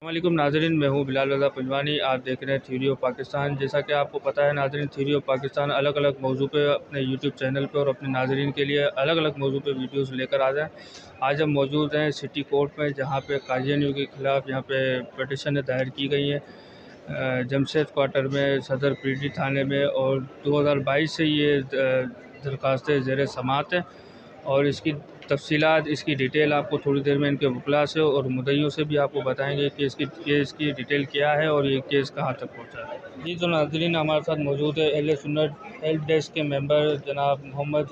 वालेकुम नाज़रीन, मैं हूँ बिलाल रज़ा पंजवानी। आप देख रहे हैं थ्योरी ऑफ पाकिस्तान। जैसा कि आपको पता है नाज़रीन, थ्योरी ऑफ पाकिस्तान अलग अलग मौजू पे अपने यूट्यूब चैनल पे और अपने नाज़रीन के लिए अलग अलग मौजू पे वीडियोस लेकर आ जाएँ। आज हम मौजूद हैं सिटी कोर्ट में, जहाँ पे कादियानियों के ख़िलाफ़ यहाँ पे पटिशन दायर की गई है जमशेद क्वार्टर में, सदर पीटी थाने में। और 2022 से ये दरख्वास्तें ज़ेर समाअत हैं और इसकी तफ़सीलात, इसकी डिटेल आपको थोड़ी देर में इनके वकला से और मुद्दइयों से भी आपको बताएंगे कि इसकी केस की डिटेल क्या है और ये केस कहाँ तक पहुँचा है। जी तो नाज़रीन, हमारे साथ मौजूद है अहले सुन्नत हेल्प डेस्क के मेंबर जनाब मोहम्मद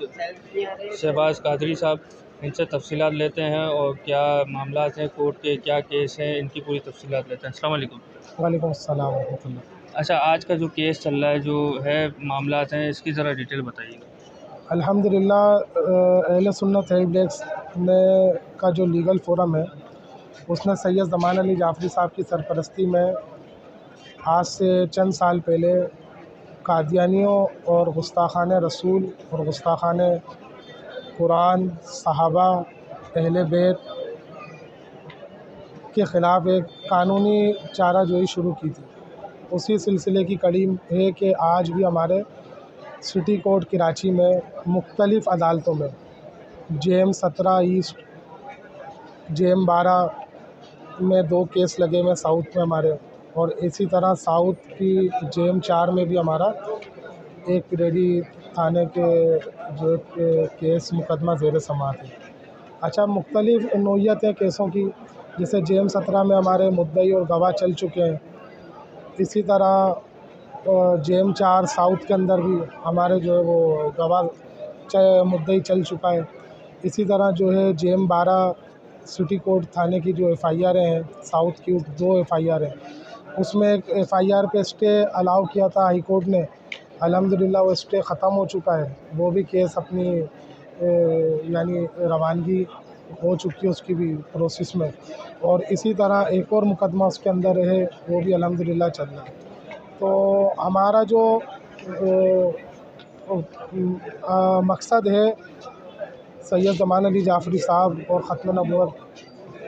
शहबाज कादरी साहब। इनसे तफ़सीलात लेते हैं और क्या मामला हैं कोर्ट के, क्या केस हैं, इनकी पूरी तफ़सीलात लेते हैं। अस्सलाम वालेकुम। वालेकुम अस्सलाम रहमतुल्लाह। अच्छा, आज का जो केस चल रहा है, जो है मामलात हैं, इसकी ज़रा डिटेल बताइएगा। अल्हम्दुलिल्लाह अहले सुन्नत हेल्प डेस्क में का जो लीगल फोरम है, उसने सैयद ज़मान अली जाफ़री साहब की सरपरस्ती में आज से चंद साल पहले कादियानियों और गुस्ताखान रसूल और गुस्ताखान कुरान, सहाबा, अहले बैत के ख़िलाफ़ एक कानूनी चाराजोई शुरू की थी। उसी सिलसिले की कड़ी है कि आज भी हमारे सिटी कोर्ट कराची में मुख्तलिफ़ अदालतों में जेम 17 ईस्ट, जेम 12 में 2 केस लगे हुए साउथ में हमारे, और इसी तरह साउथ की जेम 4 में भी हमारा एक पिरेडी थाने के जो केस मुकदमा ज़ेर समाअत है। अच्छा, मुख्तलिफ़ नौइयत है केसों की, जैसे जेम 17 में हमारे मुद्दई और गवाह चल चुके हैं। इसी तरह जेम 4 साउथ के अंदर भी हमारे जो है वो गवाह मुद्दई चल चुका है। इसी तरह जो है जेम 12 सिटी कोर्ट थाने की जो FIR हैं साउथ की, 2 FIR हैं, उसमें एक FIR पे स्टे अलाउ किया था हाई कोर्ट ने। अल्हम्दुलिल्लाह वो स्टे ख़त्म हो चुका है, वो भी केस अपनी यानी रवानगी हो चुकी है उसकी भी प्रोसेस में। और इसी तरह एक और मुकदमा उसके अंदर है, वो भी अल्हम्दुलिल्लाह चल रहा है। तो हमारा जो मकसद है सैयद ज़मान अली जाफ़री साहब और ख़त्म नबूवत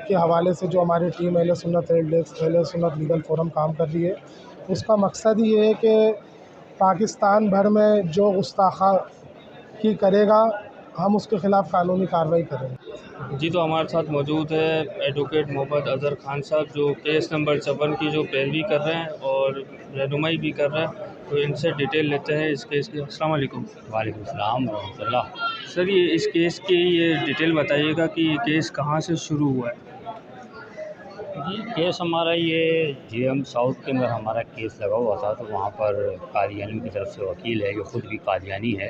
के हवाले से जो हमारी टीम अहले सुन्नत हेल्प डेस्क, अहले सुन्नत लीगल फोरम काम कर रही है, उसका मकसद ही है कि पाकिस्तान भर में जो गुस्ताखी करेगा हम उसके ख़िलाफ़ कानूनी कार्रवाई करेंगे। जी तो हमारे साथ मौजूद है एडवोकेट मोहम्मद अज़हर खान साहब, जो केस नंबर 54 की जो पैरवी कर रहे हैं और रहनुमाई भी कर रहे हैं। तो इनसे डिटेल लेते हैं इस केस की। अस्सलाम वालेकुम। वालेकुम सलाम रहमतुल्लाह। सर, ये इस केस की ये डिटेल बताइएगा कि ये केस कहाँ से शुरू हुआ है। जी, केस हमारा ये जेएम साउथ के अंदर हमारा केस लगा हुआ था। तो वहाँ पर कादियानी की तरफ से वकील है जो ख़ुद भी कादियानी है,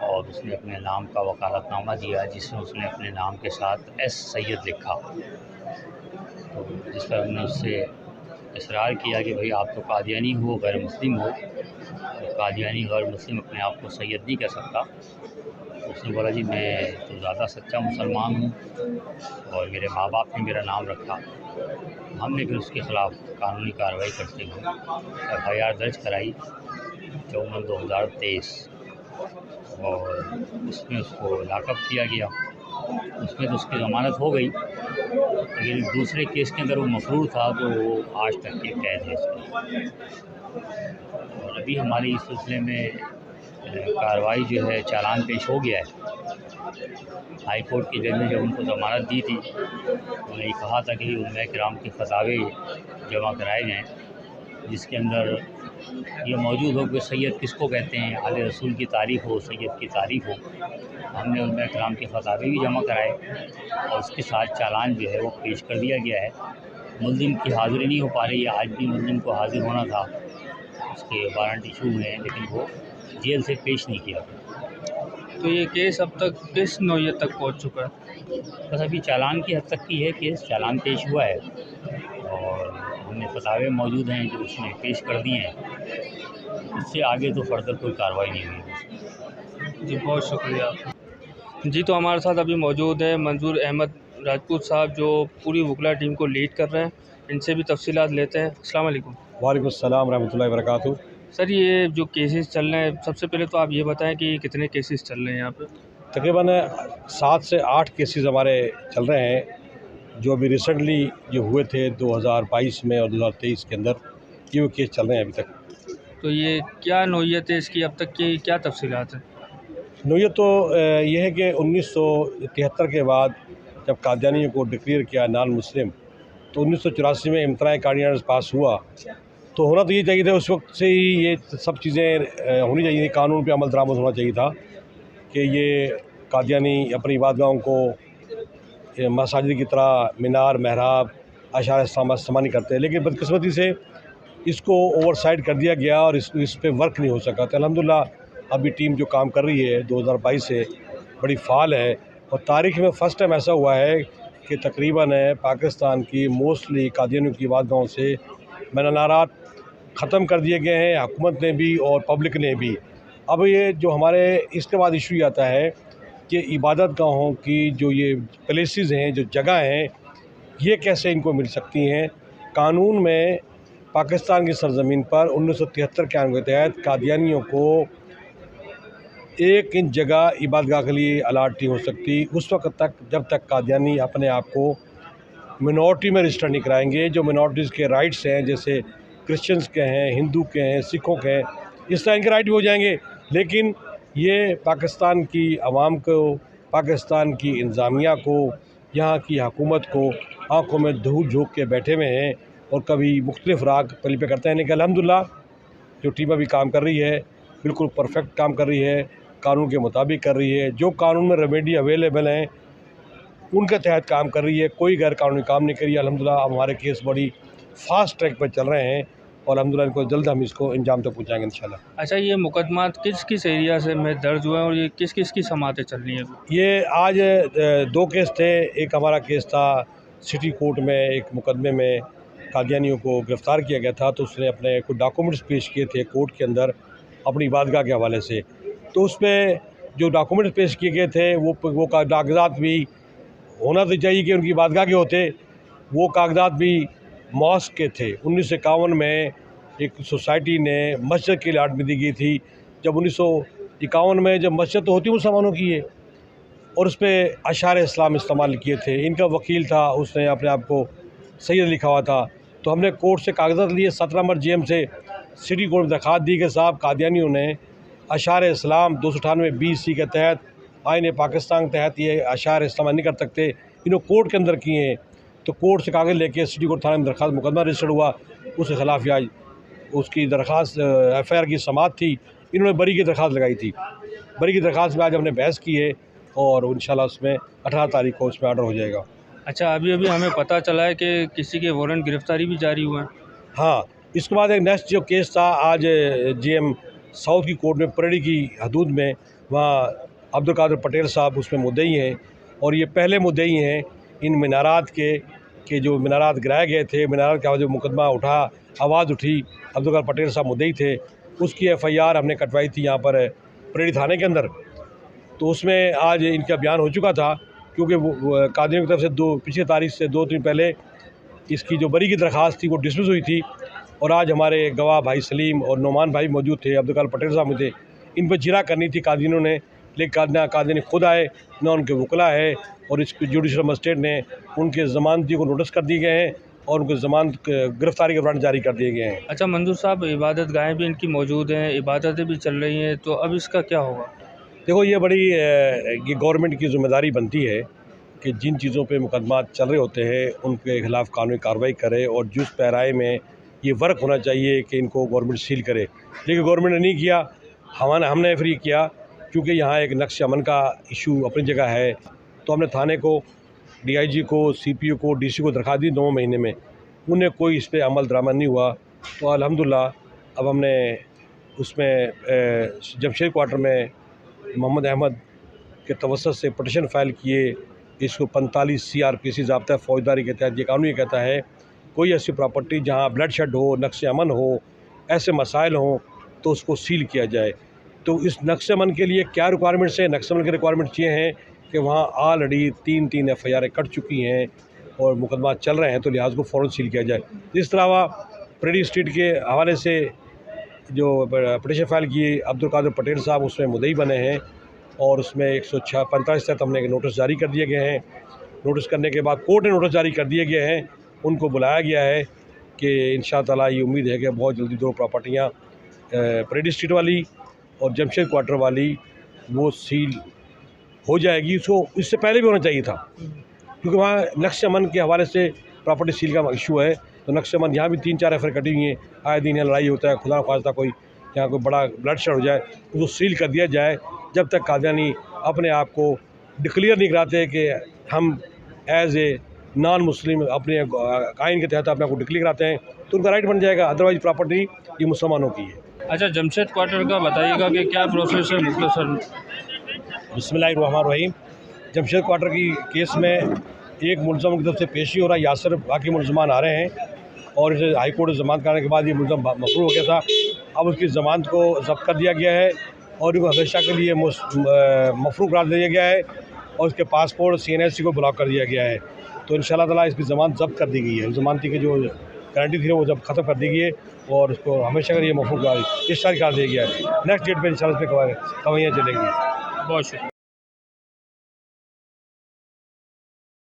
और उसने अपने नाम का वकालतनामा दिया जिसमें उसने अपने नाम के साथ एस सैयद लिखा। तो जिस पर हमने उससे इसरार किया कि भाई आप तो कादियानी हो, गैर मुस्लिम हो, तो कादियानी गैर मुस्लिम अपने आप को सैयद नहीं कह सकता। उसने बोला जी मैं तो ज़्यादा सच्चा मुसलमान हूँ और मेरे माँ बाप ने मेरा नाम रखा। हमने फिर उसके ख़िलाफ़ कानूनी कार्रवाई करते हुए FIR दर्ज कराई 54/2023, और उसमें उसको लॉकअप किया गया। उसमें तो उसकी ज़मानत हो गई, लेकिन दूसरे केस के अंदर वो मफरूर था, तो वो आज तक के कैद है इसमें। और अभी हमारी इस सिलसिले में कार्रवाई जो है, चालान पेश हो गया है। हाई कोर्ट के जज ने जब उनको ज़मानत दी थी, उन्होंने कहा था कि उलमा किराम के फतावे जमा कराए जाएँ, जिसके अंदर ये मौजूद हो कि सैयद किसको कहते हैं, आले रसूल की तारीफ़ हो, सैयद की तारीफ़ हो। हमने उलमा किराम के फतावे भी जमा कराए और उसके साथ चालान जो है वो पेश कर दिया गया है। मुल्ज़िम की हाज़िरी नहीं हो पा रही है, आज भी मुल्ज़िम को हाज़िर होना था, उसके वारंट इशू हुए हैं, लेकिन वो जेल से पेश नहीं किया। तो ये केस अब तक किस नौइयत तक पहुँच चुका है। बस अभी चालान की हद तक की है केस, चालान पेश हुआ है और हमने फतावे मौजूद हैं जो उसने पेश कर दिए हैं। इससे आगे तो फर्दर कोई कार्रवाई नहीं हुई। जी बहुत शुक्रिया। जी तो हमारे साथ अभी मौजूद है मंजूर अहमद राजपूत साहब, जो पूरी वकला टीम को लीड कर रहे हैं। इनसे भी तफसीलात लेते हैं। अस्सलाम वालेकुम। वालेकुम सलाम रहमतुल्लाहि व बरकातुहू। सर, ये जो केसेस चल रहे हैं, सबसे पहले तो आप ये बताएं कि कितने केसेस चल रहे हैं यहाँ पे। तकरीबन 7 से 8 केसेस हमारे चल रहे हैं, जो अभी रिसेंटली जो हुए थे 2022 में और 2023 के अंदर, ये वो केस चल रहे हैं अभी तक। तो ये क्या नौयत है इसकी, अब तक की क्या तफसीलात हैं? नौयत तो ये है कि 1973 के बाद जब कादियानियों को डिक्लेयर किया नॉन मुस्लिम, तो 1984 में इम्तनाए कादियाना पास हुआ, तो होना तो ये चाहिए था उस वक्त से ही ये सब चीज़ें होनी चाहिए थी, कानून पे अमल दरामद होना चाहिए था कि ये कादियानी अपनी इबादतगाहों को मसाजिद की तरह मीनार, महराब, आशार इस्तेमाल नहीं करते। लेकिन बदकिस्मती से इसको ओवरसाइड कर दिया गया और इस पे वर्क नहीं हो सका। तो अल्हम्दुलिल्लाह अभी टीम जो काम कर रही है 2022 से बड़ी फ़ाल है, और तारीख़ में फ़र्स्ट टाइम ऐसा हुआ है कि तकरीबन पाकिस्तान की मोस्टली कादियानियों की इबादतगाहों से मीनारात ख़त्म कर दिए गए हैं, हुकूमत ने भी और पब्लिक ने भी। अब ये जो हमारे इसके बाद इशू ये आता है कि इबादत गाहों की जो ये प्लेसेस हैं, जो जगह हैं, ये कैसे इनको मिल सकती हैं। कानून में पाकिस्तान की सरज़मीन पर 1973 के आइन के तहत कादियानियों को 1 इंच जगह इबादतगाह के लिए अलाट नहीं हो सकती उस वक्त तक जब तक कादियानी अपने आप को मिनॉरिटी में रजिस्टर नहीं कराएंगे। जो मिनॉरिटीज़ के राइट्स हैं, जैसे क्रिश्चियंस के हैं, हिंदू के हैं, सिखों के हैं, इस तरह इनके राइट भी हो जाएंगे। लेकिन ये पाकिस्तान की आवाम को, पाकिस्तान की इंतज़ामिया को, यहाँ की हुकूमत को आँखों में धूल झोंक के बैठे हुए हैं और कभी मुख्तलिफ राग तरीक़े करते हैं। लेकिन अल्हम्दुलिल्लाह जो टीम अभी काम कर रही है बिल्कुल परफेक्ट काम कर रही है, कानून के मुताबिक कर रही है। जो कानून में रेमेडी अवेलेबल हैं उनके तहत काम कर रही है, कोई गैर कानूनी काम नहीं करी। अल्हम्दुलिल्लाह अब हमारे केस बड़ी फास्ट ट्रैक पर चल रहे हैं और अल्हम्दुलिल्लाह इनको जल्द हम इसको अंजाम तक पहुँचाएँगे इंशाल्लाह। अच्छा, ये मुकदमात किस किस एरिया से में दर्ज हुए हैं और ये किस किस की समातें चल रही हैं? ये आज 2 केस थे। एक हमारा केस था सिटी कोर्ट में, एक मुकदमे में कादियानियों को गिरफ़्तार किया गया था, तो उसने अपने कुछ डॉक्यूमेंट्स पेश किए थे कोर्ट के अंदर अपनी इबादतगाह के हवाले से। तो उसमें जो डॉक्यूमेंट्स पेश किए गए थे वो कागज़ात भी होना तो चाहिए कि उनकी इबादतगाह के होते, वो कागज़ात भी मॉस्क के थे। 1951 में एक सोसाइटी ने मस्जिद की अलाटमेंट दी गई थी। जब 1951 में जब मस्जिद तो होती मुसलमानों की है, और उस पर अशार इस्लाम इस्तेमाल किए थे। इनका वकील था, उसने अपने आप को सैयद लिखा हुआ था। तो हमने कोर्ट से कागज़ात लिए, 17 नंबर GM से सिटी कोर्ट में दरख्वास्त दी कि साहब कादियानियों ने अशार इस्लाम 298(B)(C) के तहत आईन पाकिस्तान के तहत ये अशार इस्तेमाल नहीं कर सकते, इन्होंने कोर्ट के अंदर किए हैं। तो कोर्ट से कागज़ लेके सिटी कोर्ट थाने में दरख्वास्त मुकदमा रजिस्टर्ड हुआ, उसके ख़िलाफ़ आज उसकी दरख्वास्त FIR की समात थी। इन्होंने बरी की दरख्वास्त लगाई थी। बरी की दरख्वास्त में आज हमने बहस की है और इंशाल्लाह उसमें 18 तारीख को उसमें ऑर्डर हो जाएगा। अच्छा, अभी अभी हमें पता चला है कि किसी के वारंट गिरफ़्तारी भी जारी हुए हैं। हाँ, इसके बाद एक नेक्स्ट जो केस था आज GM साउथ की कोर्ट में परेडी की हदूद में, वहाँ अब्दुल कादिर पटेल साहब उसमें मुद्दई हैं और ये पहले मुद्दई हैं इन मीनारात के जो मीनारात गिराए गए थे, मीनारात का जो मुकदमा उठा, आवाज़ उठी, अब्दुल कादिर पटेल साहब मुद्दई थे। उसकी FIR हमने कटवाई थी यहाँ पर परेडी थाने के अंदर। तो उसमें आज इनका बयान हो चुका था, क्योंकि वो कादियों की तरफ से पिछली तारीख से 2 दिन पहले इसकी जो बरी की दरख्वास्त थी वो डिसमिस हुई थी। और आज हमारे गवाह भाई सलीम और नोमान भाई मौजूद थे, अब्दुल कादिर पटेल साहब में थे। इन पर जिरा करनी थी कादियों ने, लेकिन कादियानी खुद आए, ना उनके वकला है, और इसकी जुडिशल मजिस्ट्रेट ने उनके ज़मानती को नोटिस कर दिए गए हैं और उनके ज़मानत गिरफ़्तारी के वारंट जारी कर दिए गए हैं। अच्छा मंजूर साहब, इबादत गाहें भी इनकी मौजूद हैं, इबादतें भी चल रही हैं, तो अब इसका क्या होगा? देखो, ये बड़ी ये गवर्नमेंट की ज़िम्मेदारी बनती है कि जिन चीज़ों पे मुकदमात चल रहे होते हैं उनके ख़िलाफ़ कानूनी कार्रवाई करे, और जिस पैराए में ये वर्क होना चाहिए कि इनको गवर्नमेंट सील करे, लेकिन गवर्नमेंट ने नहीं किया। हमने फिर ये किया, क्योंकि यहाँ एक नक्श अमन का इशू अपनी जगह है, तो हमने थाने को, DIG को, CPO को, DC को दरख्वास्त दी 9 महीने में। उन्हें कोई इस पर अमल दरामद नहीं हुआ। तो अल्हम्दुलिल्लाह अब हमने उसमें जमशेद क्वार्टर में मोहम्मद अहमद के तवस्सुत से पटिशन फ़ाइल किए। इसको 45 CRPC ज़ाब्ता फ़ौजदारी के तहत ये कानून ये कहता है, कोई ऐसी प्रॉपर्टी जहाँ ब्लड शेड हो, नक्श अमन हो, ऐसे मसाइल हों, तो उसको सील किया जाए। तो इस नक्श अमन के लिए क्या रिक्वायरमेंट्स हैं? नक्श अमन के रिक्वायरमेंट्स ये हैं कि वहाँ ऑलरेडी 3 FIR कट चुकी हैं और मुकदमा चल रहे हैं, तो लिहाज को फ़ौरन सील किया जाए। इस तरह परेडी स्ट्रीट के हवाले से जो पटिशन फ़ाइल की अब्दुल कादिर पटेल साहब उसमें मुद्दई बने हैं, और उसमें 145 तहत हमने नोटिस जारी कर दिए गए हैं। नोटिस करने के बाद कोर्ट ने नोटिस जारी कर दिए गए हैं, उनको बुलाया गया है कि इंशाअल्लाह ये उम्मीद है कि बहुत जल्दी 2 प्रॉपर्टियाँ परेड स्ट्रीट वाली और जमशेद क्वार्टर वाली वो सील हो जाएगी। उसको इससे पहले भी होना चाहिए था, क्योंकि वहाँ नक्श अमन के हवाले से प्रॉपर्टी सील का इशू है। तो नक्श अमन यहाँ भी 3-4 एफआईआर कटी हुई हैं, आए दिन यहाँ लड़ाई होता है, खुदा खास्ता कोई यहाँ कोई बड़ा ब्लड शेड हो जाए उसको सील कर दिया जाए। जब तक कादियानी अपने आप को डिक्लेयर नहीं कराते कि हम एज ए नॉन मुस्लिम अपने आइन के तहत अपने आप को डिक्लेयर कराते हैं तो उनका राइट बन जाएगा, अदरवाइज़ प्रॉपर्टी ये मुसलमानों की है। अच्छा, जमशेद क्वार्टर का बताइएगा कि क्या प्रोसेस है मुख्तसर? बिस्मिल्लाहिर्रहमानिर्रहीम। जमशेद क्वार्टर की केस में एक मुलज़म की तरफ से पेशी हो रहा है, यासर, बाकी मुलज़मान आ रहे हैं और इसे हाई कोर्ट ज़मानत कराने के बाद ये मुलज़म मफरूर हो गया था। अब उसकी ज़मानत को ज़ब्त कर दिया गया है और इनको हमेशा के लिए मफरूर करार दिया गया है और उसके पासपोर्ट CNSC को ब्लॉक कर दिया गया है। तो इंशाअल्लाह ताला इसकी ज़मानत ज़ब्त कर दी गई है। ज़मानती की जो गारंटी थी वो जब ख़त्म कर दी गई है और उसको हमेशा के लिए मफरूर करार दिया गया है। नेक्स्ट डेट पर इंशाअल्लाह इस पर गवाहियाँ चलेंगी। बहुत शुक्रिया।